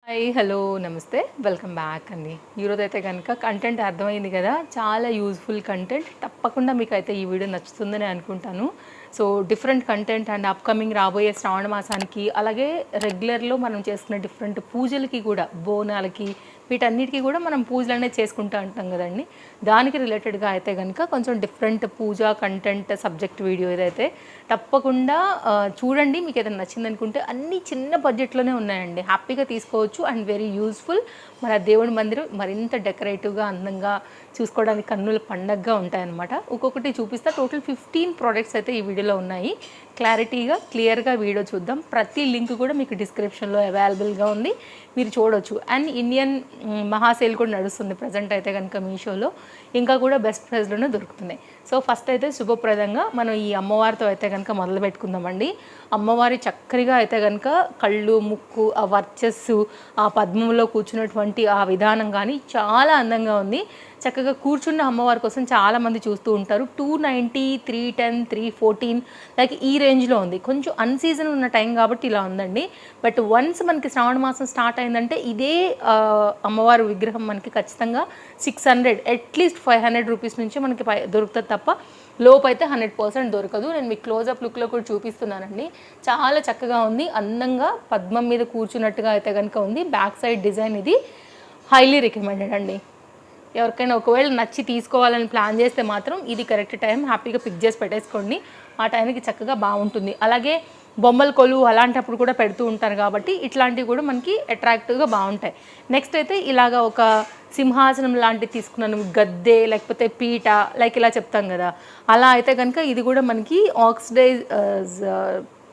Hi hello నమస్తే welcome back అండి. ఈరోజు అయితే కనుక కంటెంట్ అర్థమైంది కదా, చాలా యూజ్ఫుల్ కంటెంట్. తప్పకుండా మీకు అయితే ఈ వీడియో నచ్చుతుందని అనుకుంటాను. So different content and upcoming రాబోయే శ్రావణ మాసానికి, అలాగే రెగ్యులర్లో మనం చేసుకునే డిఫరెంట్ పూజలకి కూడా, బోనాలకి, వీటన్నిటికీ కూడా మనం పూజలు అనేది చేసుకుంటూ ఉంటాం కదండి. దానికి రిలేటెడ్గా అయితే కనుక కొంచెం డిఫరెంట్ పూజ కంటెంట్ సబ్జెక్ట్ వీడియో ఇదైతే తప్పకుండా చూడండి. మీకు ఏదైనా నచ్చింది అనుకుంటే అన్నీ చిన్న బడ్జెట్లోనే ఉన్నాయండి, హ్యాపీగా తీసుకోవచ్చు అండ్ వెరీ యూస్ఫుల్. మన దేవుడి మందిరం మరింత డెకరేటివ్గా అందంగా చూసుకోవడానికి కన్నుల పండగగా ఉంటాయన్నమాట. ఒక్కొక్కటి చూపిస్తా. టోటల్ 15 ప్రోడక్ట్స్ అయితే ఈ వీడియోలో ఉన్నాయి. క్లారిటీగా క్లియర్గా వీడియో చూద్దాం. ప్రతి లింక్ కూడా మీకు డిస్క్రిప్షన్లో అవైలబుల్గా ఉంది, మీరు చూడవచ్చు. అండ్ ఇండియన్ మహాసేల్ కూడా నడుస్తుంది ప్రజెంట్ అయితే కనుక మీషోలో, ఇంకా కూడా బెస్ట్ ప్రైస్లోనే దొరుకుతున్నాయి. సో ఫస్ట్ అయితే శుభప్రదంగా మనం ఈ అమ్మవారితో అయితే కనుక మొదలు పెట్టుకుందామండి. అమ్మవారి చక్కగా అయితే కనుక కళ్ళు, ముక్కు, ఆ వర్చస్సు, ఆ పద్మంలో కూర్చున్నటువంటి ఆ విధానం కానీ చాలా అందంగా ఉంది. చక్కగా కూర్చున్న అమ్మవారి కోసం చాలామంది చూస్తూ ఉంటారు. 290, 310, 314 లైక్ ఈ రేంజ్లో ఉంది. కొంచెం అన్సీజన్ ఉన్న టైం కాబట్టి ఇలా ఉందండి. బట్ వన్స్ మనకి శ్రావణ మాసం స్టార్ట్ అయిందంటే ఇదే అమ్మవారి విగ్రహం మనకి ఖచ్చితంగా 600 అట్లీస్ట్ 500 రూపీస్ నుంచి మనకి దొరుకుతుంది తప్ప లోపు అయితే 100% దొరకదు. నేను మీకు క్లోజప్ లుక్లో కూడా చూపిస్తున్నానండి. చాలా చక్కగా ఉంది, అందంగా పద్మం మీద కూర్చున్నట్టుగా అయితే కనుక ఉంది. బ్యాక్ సైడ్ డిజైన్ ఇది హైలీ రికమెండెడ్ అండి. ఎవరికైనా ఒకవేళ నచ్చి తీసుకోవాలని ప్లాన్ చేస్తే మాత్రం ఇది కరెక్ట్ టైం, హ్యాపీగా పిక్ చేసి పెట్టేసుకోండి. ఆ టైంకి చక్కగా బాగుంటుంది. అలాగే బొమ్మల కొలువు అలాంటప్పుడు కూడా పెడుతూ ఉంటారు కాబట్టి ఇట్లాంటివి కూడా మనకి అట్రాక్టివ్గా బాగుంటాయి. నెక్స్ట్ అయితే ఇలాగ ఒక సింహాసనం లాంటివి తీసుకున్నాను, గద్దె లేకపోతే పీట లైక్ ఇలా చెప్తాం కదా, అలా అయితే కనుక ఇది కూడా మనకి ఆక్సిడైజ్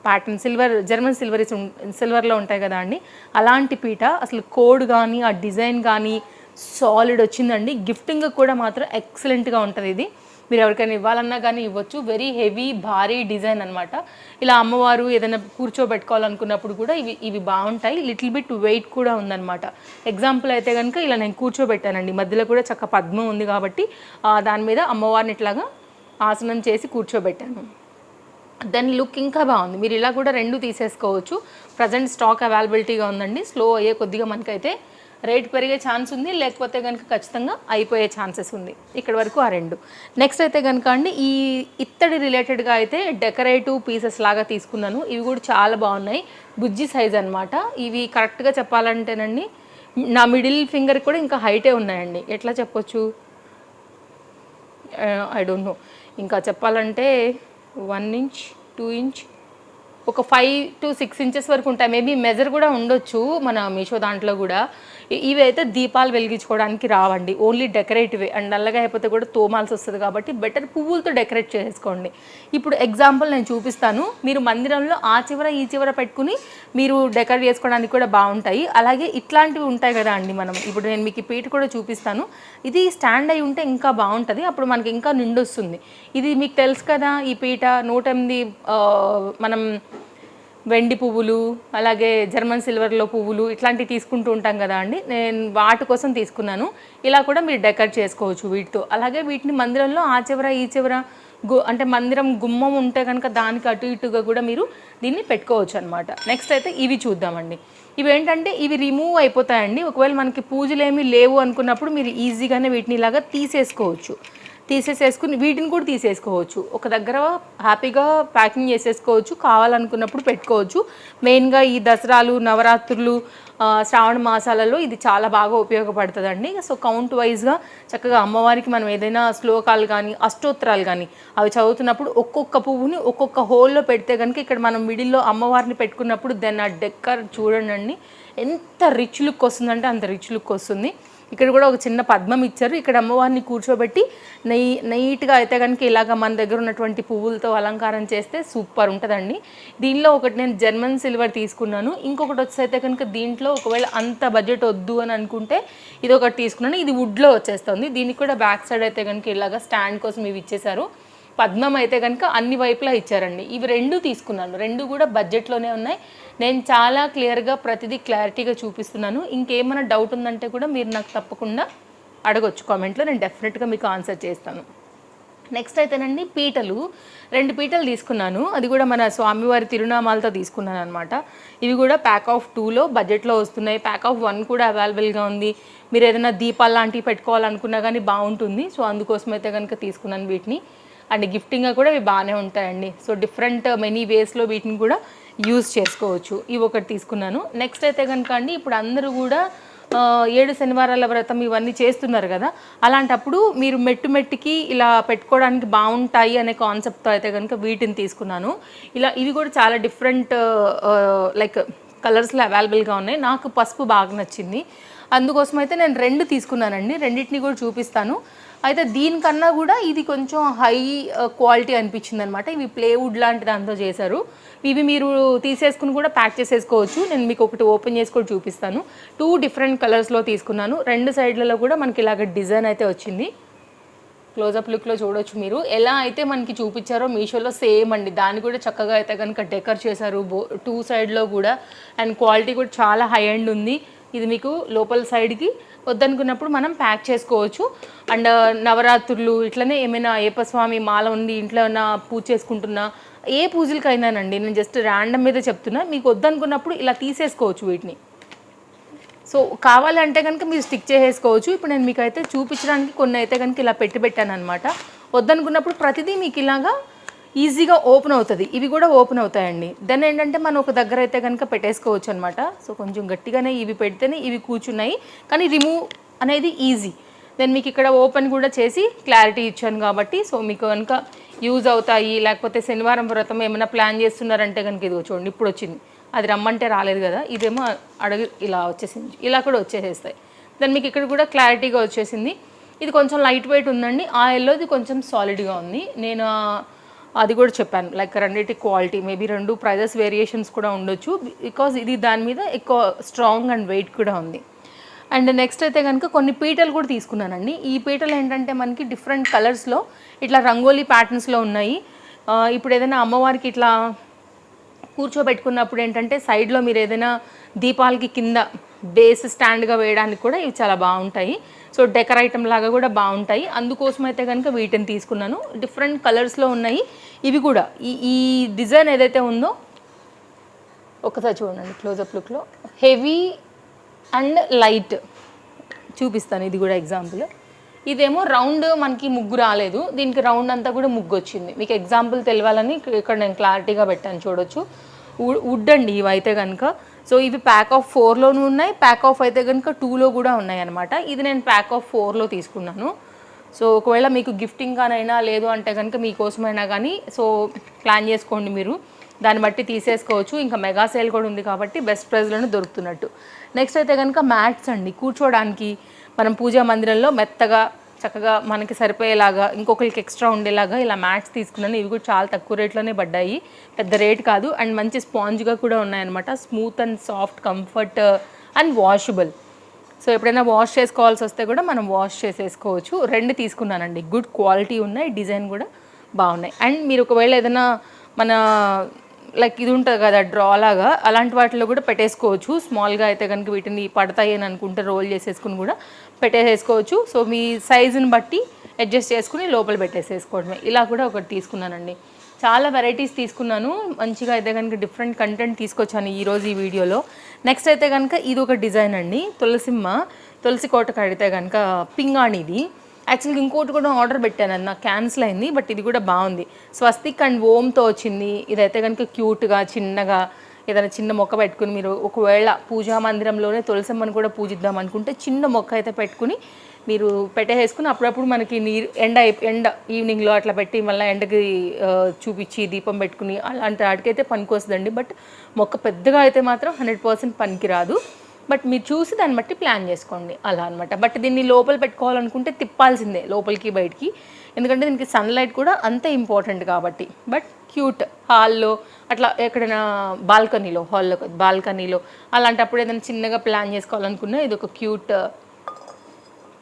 ప్యాటర్న్ సిల్వర్, జర్మన్ సిల్వర్లో ఉంటాయి కదా అండి, అలాంటి పీట. అసలు కోడ్ కానీ ఆ డిజైన్ కానీ సాలిడ్ వచ్చిందండి. గిఫ్టింగ్ కూడా మాత్రం ఎక్సలెంట్గా ఉంటుంది. ఇది మీరు ఎవరికైనా ఇవ్వాలన్నా కానీ ఇవ్వచ్చు. వెరీ హెవీ భారీ డిజైన్ అనమాట. ఇలా అమ్మవారు ఏదైనా కూర్చోబెట్టుకోవాలనుకున్నప్పుడు కూడా ఇవి బాగుంటాయి. లిటిల్ బిట్ వెయిట్ కూడా ఉందన్నమాట. ఎగ్జాంపుల్ అయితే కనుక ఇలా నేను కూర్చోబెట్టానండి, మధ్యలో కూడా చక్క పద్మం ఉంది కాబట్టి దాని మీద అమ్మవారిని ఇట్లాగా ఆసనం చేసి కూర్చోబెట్టాను. దాని లుక్ ఇంకా బాగుంది. మీరు ఇలా కూడా రెండు తీసేసుకోవచ్చు. ప్రజెంట్ స్టాక్ అవైలబిలిటీగా ఉందండి. స్లో అయ్యే కొద్దిగా మనకైతే రేట్ పెరిగే ఛాన్స్ ఉంది, లేకపోతే కనుక ఖచ్చితంగా అయిపోయే ఛాన్సెస్ ఉంది. ఇక్కడ వరకు ఆ రెండు. నెక్స్ట్ అయితే కనుక అండి ఈ ఇత్తడి రిలేటెడ్గా అయితే డెకరేటివ్ పీసెస్ లాగా తీసుకున్నాను. ఇవి కూడా చాలా బాగున్నాయి. బుజ్జి సైజ్ అనమాట. ఇవి కరెక్ట్గా చెప్పాలంటేనండి నా మిడిల్ ఫింగర్ కూడా ఇంకా హైటే ఉన్నాయండి. ఎట్లా చెప్పొచ్చు, ఐ డోంట్ నో. ఇంకా చెప్పాలంటే 1 ఇంచ్ 2 ఇంచ్ ఒక 5 to 6 ఇంచెస్ వరకు ఉంటాయి. మేబీ మెజర్ కూడా ఉండొచ్చు మన మీషో దాంట్లో కూడా. ఇవి అయితే దీపాలు వెలిగించుకోవడానికి రావండి, ఓన్లీ డెకరేటివే. అండ్ నల్లగా అయిపోతే కూడా తోమాల్సి వస్తుంది కాబట్టి బెటర్ పువ్వులతో డెకరేట్ చేసుకోండి. ఇప్పుడు ఎగ్జాంపుల్ నేను చూపిస్తాను. మీరు మందిరంలో ఆ చివర ఈ చివర పెట్టుకుని మీరు డెకరేట్ చేసుకోవడానికి కూడా బాగుంటాయి. అలాగే ఇట్లాంటివి ఉంటాయి కదా అండి, మనం ఇప్పుడు నేను మీకు ఈ పీట కూడా చూపిస్తాను. ఇది స్టాండ్ అయి ఉంటే ఇంకా బాగుంటుంది, అప్పుడు మనకి ఇంకా నిండొస్తుంది. ఇది మీకు తెలుసు కదా, ఈ పీట 108 మనం వెండి పువ్వులు, అలాగే జర్మన్ సిల్వర్లో పువ్వులు ఇట్లాంటివి తీసుకుంటూ ఉంటాం కదా అండి, నేను వాటి కోసం తీసుకున్నాను. ఇలా కూడా మీరు డెకరేట్ చేసుకోవచ్చు వీటితో. అలాగే వీటిని మందిరంలో ఆ చివర ఈ చివర అంటే మందిరం గుమ్మం ఉంటే కనుక దానికి అటు ఇటుగా కూడా మీరు దీన్ని పెట్టుకోవచ్చు అనమాట. నెక్స్ట్ అయితే ఇవి చూద్దామండి. ఇవి ఏంటంటే ఇవి రిమూవ్ అయిపోతాయండి. ఒకవేళ మనకి పూజలు ఏమీ లేవు అనుకున్నప్పుడు మీరు ఈజీగానే వీటిని ఇలాగా తీసేసుకుని వీటిని కూడా తీసేసుకోవచ్చు. ఒక దగ్గర హ్యాపీగా ప్యాకింగ్ చేసేసుకోవచ్చు, కావాలనుకున్నప్పుడు పెట్టుకోవచ్చు. మెయిన్గా ఈ దసరాలు, నవరాత్రులు, శ్రావణ మాసాలలో ఇది చాలా బాగా ఉపయోగపడుతుందండి. సో కౌంట్ వైజ్గా చక్కగా అమ్మవారికి మనం ఏదైనా శ్లోకాలు కానీ అష్టోత్తరాలు కానీ అవి చదువుతున్నప్పుడు ఒక్కొక్క పువ్వుని ఒక్కొక్క హోల్లో పెడితే కనుక ఇక్కడ మనం మిడిల్లో అమ్మవారిని పెట్టుకున్నప్పుడు దెన్ ఆ డెక్కర్ చూడండి ఎంత రిచ్ లుక్ వస్తుందంటే అంత రిచ్ లుక్ వస్తుంది. ఇక్కడ కూడా ఒక చిన్న పద్మం ఇచ్చారు. ఇక్కడ అమ్మవారిని కూర్చోబెట్టి నీట్గా అయితే కనుక ఇలాగ మన దగ్గర ఉన్నటువంటి పువ్వులతో అలంకారం చేస్తే సూపర్ ఉంటుందండి. దీనిలో ఒకటి నేను జర్మన్ సిల్వర్ తీసుకున్నాను. ఇంకొకటి వచ్చేస్తే కనుక దీంట్లో ఒకవేళ అంత బడ్జెట్ వద్దు అని అనుకుంటే ఇది ఒకటి తీసుకున్నాను. ఇది వుడ్లో వచ్చేస్తుంది. దీనికి కూడా బ్యాక్ సైడ్ అయితే కనుక ఇలాగ స్టాండ్ కోసం ఇవి ఇచ్చేసారు. పద్మం అయితే కనుక అన్ని వైపులా ఇచ్చారండి. ఇవి రెండు తీసుకున్నాను. రెండు కూడా బడ్జెట్లోనే ఉన్నాయి. నేను చాలా క్లియర్గా ప్రతిదీ క్లారిటీగా చూపిస్తున్నాను. ఇంకేమైనా డౌట్ ఉందంటే కూడా మీరు నాకు తప్పకుండా అడగొచ్చు కామెంట్లో, నేను డెఫినెట్గా మీకు ఆన్సర్ చేస్తాను. నెక్స్ట్ అయితేనండి పీటలు, 2 పీటలు తీసుకున్నాను. అది కూడా మన స్వామివారి తిరునామాలతో తీసుకున్నాను అనమాట. ఇవి కూడా ప్యాక్ ఆఫ్ 2లో బడ్జెట్లో వస్తున్నాయి. ప్యాక్ ఆఫ్ 1 కూడా అవైలబుల్గా ఉంది. మీరు ఏదైనా దీపాలు లాంటివి పెట్టుకోవాలనుకున్నా కానీ బాగుంటుంది. సో అందుకోసం అయితే కనుక తీసుకున్నాను వీటిని. అండ్ గిఫ్టింగ్గా కూడా ఇవి బాగానే ఉంటాయండి. సో డిఫరెంట్ మెనీ వేస్లో వీటిని కూడా యూజ్ చేసుకోవచ్చు. ఇవి ఒకటి తీసుకున్నాను. నెక్స్ట్ అయితే కనుక అండి ఇప్పుడు అందరూ కూడా 7 శనివారాల వ్రతం ఇవన్నీ చేస్తున్నారు కదా, అలాంటప్పుడు మీరు మెట్టుకి ఇలా పెట్టుకోవడానికి బాగుంటాయి అనే కాన్సెప్ట్తో అయితే కనుక వీటిని తీసుకున్నాను. ఇవి కూడా చాలా డిఫరెంట్ లైక్ కలర్స్లో అవైలబుల్గా ఉన్నాయి. నాకు పసుపు బాగా నచ్చింది, అందుకోసం అయితే నేను 2 తీసుకున్నానండి. రెండింటిని కూడా చూపిస్తాను. అయితే దీనికన్నా కూడా ఇది కొంచెం హై క్వాలిటీ అనిపించింది అనమాట. ఇవి ప్లేవుడ్ లాంటి దాంతో చేశారు. ఇవి మీరు తీసేసుకుని కూడా ప్యాక్ చేసేసుకోవచ్చు. నేను మీకు ఒకటి ఓపెన్ చేసి కూడా చూపిస్తాను. 2 డిఫరెంట్ కలర్స్లో తీసుకున్నాను. 2 సైడ్లలో కూడా మనకి ఇలాగ డిజైన్ అయితే వచ్చింది. క్లోజప్ లుక్లో చూడొచ్చు మీరు. ఎలా అయితే మనకి చూపించారో మీషోలో సేమ్ అండి, దాన్ని కూడా చక్కగా అయితే కనుక డెకర్ చేశారు 2 సైడ్లో కూడా. అండ్ క్వాలిటీ కూడా చాలా హై ఎండ్ ఉంది. ఇది మీకు లోపల సైడ్కి వద్దనుకున్నప్పుడు మనం ప్యాక్ చేసుకోవచ్చు. అండ్ నవరాత్రులు ఇట్లనే ఏమైనా అయ్యప్ప స్వామి మాల ఉంది, ఇంట్లో ఏమైనా పూజ చేసుకుంటున్నా, ఏ పూజలకైనానండి, నేను జస్ట్ ర్యాండమ్ మీద చెప్తున్నా. మీకు వద్దనుకున్నప్పుడు ఇలా తీసేసుకోవచ్చు వీటిని. సో కావాలంటే కనుక మీరు స్టిక్ చేసేసుకోవచ్చు. ఇప్పుడు నేను మీకు అయితే చూపించడానికి కొన్ని అయితే కనుక ఇలా పెట్టాను అనమాట. వద్దనుకున్నప్పుడు ప్రతిదీ మీకు ఇలాగా ఈజీగా ఓపెన్ అవుతుంది. ఇవి కూడా ఓపెన్ అవుతాయండి. దాన్ని ఏంటంటే మనం ఒక దగ్గర అయితే కనుక పెట్టేసుకోవచ్చు అనమాట. సో కొంచెం గట్టిగానే ఇవి పెడితేనే ఇవి కూర్చున్నాయి, కానీ రిమూవ్ అనేది ఈజీ. నేను మీకు ఇక్కడ ఓపెన్ కూడా చేసి క్లారిటీ ఇచ్చాను కాబట్టి సో మీకు కనుక యూజ్ అవుతాయి. లేకపోతే శనివారం వ్రతం ఏమైనా ప్లాన్ చేస్తున్నారంటే కనుక ఇదిగో చూడండి, ఇప్పుడు వచ్చింది. అది రమ్మంటే రాలేదు కదా, ఇదేమో అడుగు ఇలా వచ్చేసింది, ఇలా కూడా వచ్చేసేస్తాయి. దాన్ని మీకు ఇక్కడ కూడా క్లారిటీగా వచ్చేసింది. ఇది కొంచెం లైట్ వెయిట్ ఉందండి. ఆ ఎల్లోది కొంచెం సాలిడ్గా ఉంది. నేను అది కూడా చెప్పాను, లైక్ రెండింటి క్వాలిటీ మేబీ 2 ప్రైజెస్ వేరియేషన్స్ కూడా ఉండొచ్చు, బికాజ్ ఇది దాని మీద ఎక్కువ స్ట్రాంగ్ అండ్ వెయిట్ కూడా ఉంది. అండ్ నెక్స్ట్ అయితే కనుక కొన్ని పీటలు కూడా తీసుకున్నానండి. ఈ పీటలు ఏంటంటే మనకి డిఫరెంట్ కలర్స్లో ఇట్లా రంగోలీ ప్యాటర్న్స్లో ఉన్నాయి. ఇప్పుడు ఏదైనా అమ్మవారికి ఇట్లా కూర్చోబెట్టుకున్నప్పుడు ఏంటంటే సైడ్లో మీరు ఏదైనా దీపాలకి కింద బేస్ స్టాండ్గా వేయడానికి కూడా ఇవి చాలా బాగుంటాయి. సో డెకర్ ఐటమ్ లాగా కూడా బాగుంటాయి. అందుకోసం అయితే కనుక వీటిని తీసుకున్నాను. డిఫరెంట్ కలర్స్లో ఉన్నాయి. ఇవి కూడా ఈ డిజైన్ ఏదైతే ఉందో ఒకసారి చూడండి క్లోజప్ లుక్లో, హెవీ అండ్ లైట్ చూపిస్తాను. ఇది కూడా ఎగ్జాంపుల్. ఇదేమో రౌండ్ మనకి ముగ్గు రాలేదు, దీనికి రౌండ్ అంతా కూడా ముగ్గు వచ్చింది. మీకు ఎగ్జాంపుల్ తెలియాలని ఇక్కడ నేను క్లారిటీగా పెట్టాను, చూడొచ్చు. వుడ్ అండి ఇవైతే కనుక. సో ఇవి ప్యాక్ ఆఫ్ 4లోనూ ఉన్నాయి, ప్యాక్ ఆఫ్ అయితే కనుక 2లో కూడా ఉన్నాయి అనమాట. ఇది నేను ప్యాక్ ఆఫ్ 4లో తీసుకున్నాను. సో ఒకవేళ మీకు గిఫ్టింగ్ కానైనా లేదు అంటే కనుక మీకోసమైనా కానీ సో ప్లాన్ చేసుకోండి మీరు, దాన్ని బట్టి తీసేసుకోవచ్చు. ఇంకా మెగా సేల్ కూడా ఉంది కాబట్టి బెస్ట్ ప్రైస్లోనే దొరుకుతున్నట్టు. నెక్స్ట్ అయితే కనుక మ్యాట్స్ అండి, కూర్చోడానికి మనం పూజా మందిరంలో మెత్తగా చక్కగా మనకి సరిపోయేలాగా ఇంకొకరికి ఎక్స్ట్రా ఉండేలాగా ఇలా మ్యాట్స్ తీసుకున్నాను. ఇవి కూడా చాలా తక్కువ రేట్లోనే పడ్డాయి, పెద్ద రేట్ కాదు. అండ్ మంచి స్పాంజ్గా కూడా ఉన్నాయన్నమాట. Smooth and soft, comfort and washable. So ఎప్పుడైనా వాష్ చేసుకోవాల్సి వస్తే కూడా మనం వాష్ చేసేసుకోవచ్చు. 2 తీసుకున్నానండి, గుడ్ క్వాలిటీ ఉన్నాయి, డిజైన్ కూడా బాగున్నాయి. అండ్ మీరు ఒకవేళ ఏదైనా మన లైక్ ఇది ఉంటుంది కదా డ్రా లాగా, అలాంటి వాటిలో కూడా పెట్టేసుకోవచ్చు. స్మాల్గా అయితే కనుక వీటిని పడతాయి అని అనుకుంటే రోల్ చేసేసుకుని కూడా పెట్టేసేసుకోవచ్చు. సో మీ సైజుని బట్టి అడ్జస్ట్ చేసుకుని లోపల పెట్టేసేసుకోవడమే. ఇలా కూడా ఒకటి తీసుకున్నానండి. చాలా వెరైటీస్ తీసుకున్నాను. మంచిగా అయితే కనుక డిఫరెంట్ కంటెంట్ తీసుకొచ్చాను ఈరోజు ఈ వీడియోలో. నెక్స్ట్ అయితే కనుక ఇది ఒక డిజైన్ అండి, తులసి కోట కడితే కనుక పింగాణిది. యాక్చువల్గా ఇంకోటి కూడా ఆర్డర్ పెట్టాను, అది నాకు క్యాన్సిల్ అయింది. బట్ ఇది కూడా బాగుంది, స్వస్తిక్ అండ్ ఓమ్తో వచ్చింది. ఇదైతే కనుక క్యూట్గా చిన్నగా ఏదైనా చిన్న మొక్క పెట్టుకుని మీరు ఒకవేళ పూజా మందిరంలోనే తులసమ్మని కూడా పూజిద్దాం అనుకుంటే చిన్న మొక్క అయితే పెట్టుకుని మీరు పెట్టేసుకుని అప్పుడప్పుడు మనకి నీరు ఎండ ఈవినింగ్లో అట్లా పెట్టి మళ్ళీ ఎండకి చూపించి దీపం పెట్టుకుని అలాంటి వాటికైతే పనికొస్తుందండి. బట్ మొక్క పెద్దగా అయితే మాత్రం 100% పనికి రాదు. బట్ మీరు చూసి దాన్ని బట్టి ప్లాన్ చేసుకోండి అలా అనమాట. బట్ దీన్ని లోపల పెట్టుకోవాలనుకుంటే తిప్పాల్సిందే లోపలికి బయటికి, ఎందుకంటే దీనికి సన్లైట్ కూడా అంతే ఇంపార్టెంట్ కాబట్టి. బట్ క్యూట్ హాల్లో అట్లా ఎక్కడైనా బాల్కనీలో అలాంటప్పుడు ఏదైనా చిన్నగా ప్లాన్ చేసుకోవాలనుకున్నా ఇది ఒక క్యూట్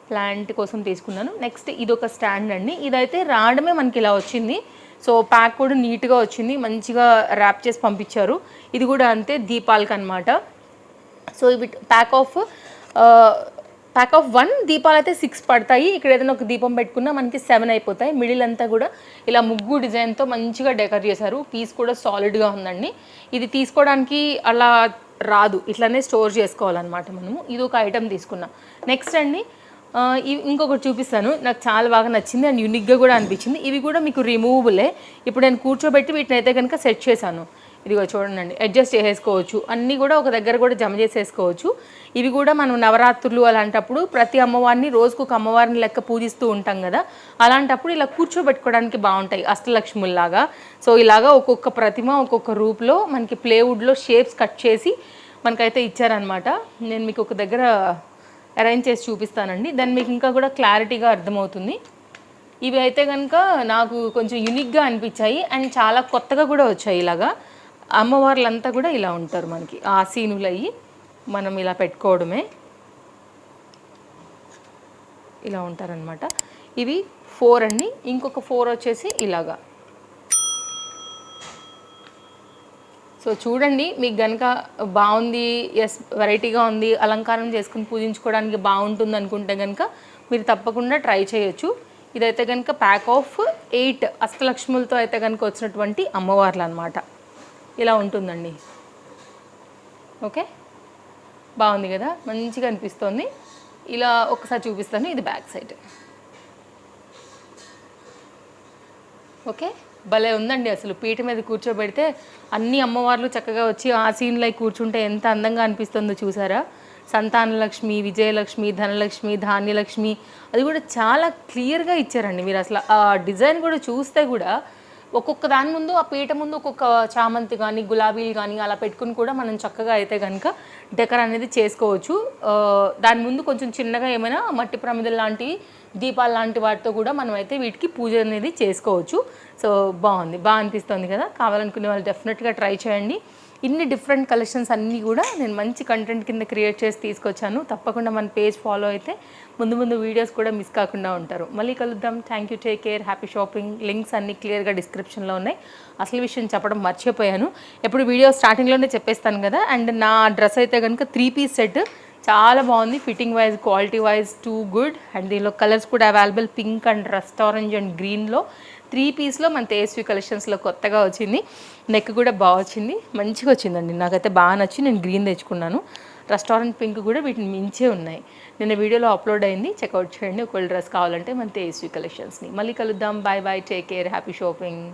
ప్లాంట్ కోసం తీసుకున్నాను. నెక్స్ట్ ఇది ఒక స్టాండ్ అండి, ఇదైతే రావడమే మనకి ఇలా వచ్చింది. సో ప్యాక్ కూడా నీట్గా వచ్చింది, మంచిగా ర్యాప్ చేసి పంపించారు. ఇది కూడా అంతే దీపాలకు అనమాట. సో ఇవి ప్యాక్ ఆఫ్ ప్యాక్ ఆఫ్ 1 దీపాలు అయితే 6 పడతాయి. ఇక్కడ ఏదైనా ఒక దీపం పెట్టుకున్నా మనకి 7 అయిపోతాయి. మిడిల్ అంతా కూడా ఇలా ముగ్గు డిజైన్తో మంచిగా డెకర్ చేశారు. పీస్ కూడా సాలిడ్గా ఉందండి. ఇది తీసుకోవడానికి అలా రాదు, ఇట్లానే స్టోర్ చేసుకోవాలన్నమాట మనము. ఇది ఒక ఐటెం తీసుకున్నాం. నెక్స్ట్ అండి ఇంకొకటి చూపిస్తాను, నాకు చాలా బాగా నచ్చింది అండ్ యూనిక్గా కూడా అనిపించింది. ఇవి కూడా మీకు రిమూవబులే. ఇప్పుడు నేను కూర్చోబెట్టి వీటిని అయితే కనుక సెట్ చేశాను. ఇదిగో చూడండి, అడ్జస్ట్ చేసేసుకోవచ్చు, అన్నీ కూడా ఒక దగ్గర కూడా జమ చేసేసుకోవచ్చు. ఇవి కూడా మనం నవరాత్రులు అలాంటప్పుడు ప్రతి అమ్మవారిని రోజుకు ఒక అమ్మవారిని లెక్క పూజిస్తూ ఉంటాం కదా, అలాంటప్పుడు ఇలా కూర్చోబెట్టుకోవడానికి బాగుంటాయి అష్టలక్ష్ముల్లాగా. సో ఇలాగా ఒక్కొక్క ప్రతిమ ఒక్కొక్క రూప్లో మనకి ప్లేవుడ్లో షేప్స్ కట్ చేసి మనకైతే ఇచ్చారనమాట. నేను మీకు ఒక దగ్గర అరేంజ్ చేసి చూపిస్తానండి, దాన్ని మీకు ఇంకా కూడా క్లారిటీగా అర్థమవుతుంది. ఇవి అయితే కనుక నాకు కొంచెం యూనిక్గా అనిపించాయి అండ్ చాలా కొత్తగా కూడా వచ్చాయి. ఇలాగా అమ్మవార్లంతా కూడా ఇలా ఉంటారు, మనకి ఆసీనులు అయ్యి మనం ఇలా పెట్టుకోవడమే, ఇలా ఉంటారనమాట. ఇవి 4 అండి, ఇంకొక 4 వచ్చేసి ఇలాగా. సో చూడండి, మీకు కనుక బాగుంది, ఎస్ వెరైటీగా ఉంది, అలంకారం చేసుకుని పూజించుకోవడానికి బాగుంటుంది అనుకుంటే కనుక మీరు తప్పకుండా ట్రై చేయొచ్చు. ఇదైతే కనుక ప్యాక్ ఆఫ్ 8 అష్టలక్ష్ములతో అయితే కనుక వచ్చినటువంటి అమ్మవార్లు అనమాట. ఇలా ఉంటుందండి. ఓకే, బాగుంది కదా, మంచిగా అనిపిస్తుంది. ఇలా ఒకసారి చూపిస్తాను, ఇది బ్యాక్ సైడ్. ఓకే, భలే ఉందండి. అసలు పీట మీద కూర్చోబెడితే అన్ని అమ్మవార్లు చక్కగా వచ్చి ఆ సీన్లో కూర్చుంటే ఎంత అందంగా అనిపిస్తుందో చూసారా. సంతానలక్ష్మి, విజయలక్ష్మి, ధనలక్ష్మి, ధాన్యలక్ష్మి, అది కూడా చాలా క్లియర్గా ఇచ్చారండి. మీరు అసలు ఆ డిజైన్ కూడా చూస్తే కూడా ఒక్కొక్క దాని ముందు ఆ పీట ముందు ఒక్కొక్క చామంతి కానీ గులాబీలు కానీ అలా పెట్టుకుని కూడా మనం చక్కగా అయితే కనుక డెకర్ అనేది చేసుకోవచ్చు. దాని ముందు కొంచెం చిన్నగా ఏమైనా మట్టి ప్రమిదలు లాంటివి, దీపాలు లాంటి వాటితో కూడా మనం అయితే వీటికి పూజ అనేది చేసుకోవచ్చు. సో బాగుంది, బాగా అనిపిస్తుంది కదా. కావాలనుకునే వాళ్ళు డెఫినెట్గా ట్రై చేయండి. ఇన్ని డిఫరెంట్ కలెక్షన్స్ అన్నీ కూడా నేను మంచి కంటెంట్ కింద క్రియేట్ చేసి తీసుకొచ్చాను. తప్పకుండా మన పేజ్ ఫాలో అయితే ముందు ముందు వీడియోస్ కూడా మిస్ కాకుండా ఉంటారు. మళ్ళీ కలుద్దాం. Thank you, take care, happy shopping. Links అన్నీ క్లియర్గా డిస్క్రిప్షన్లో ఉన్నాయి. అసలు విషయం చెప్పడం మర్చిపోయాను, ఎప్పుడు వీడియో స్టార్టింగ్లోనే చెప్పేస్తాను కదా. అండ్ నా డ్రెస్ అయితే కనుక 3 పీస్ సెట్ చాలా బాగుంది, fitting wise, quality wise too good. And దీనిలో కలర్స్ కూడా available, pink and rust orange and గ్రీన్లో 3 పీస్లో మన తేజస్వి కలెక్షన్స్లో కొత్తగా వచ్చింది. నెక్ కూడా బాగా వచ్చింది, మంచిగా వచ్చిందండి, నాకైతే బాగా నచ్చి నేను గ్రీన్ తెచ్చుకున్నాను. రెస్టారెంట్ పింక్ కూడా వీటిని మించే ఉన్నాయి. నిన్న వీడియోలో అప్లోడ్ అయింది, చెక్అవుట్ చేయండి ఒకవేళ డ్రెస్ కావాలంటే మన తేజస్వి కలెక్షన్స్ని. మళ్ళీ కలుద్దాం. Bye bye, take care, happy shopping.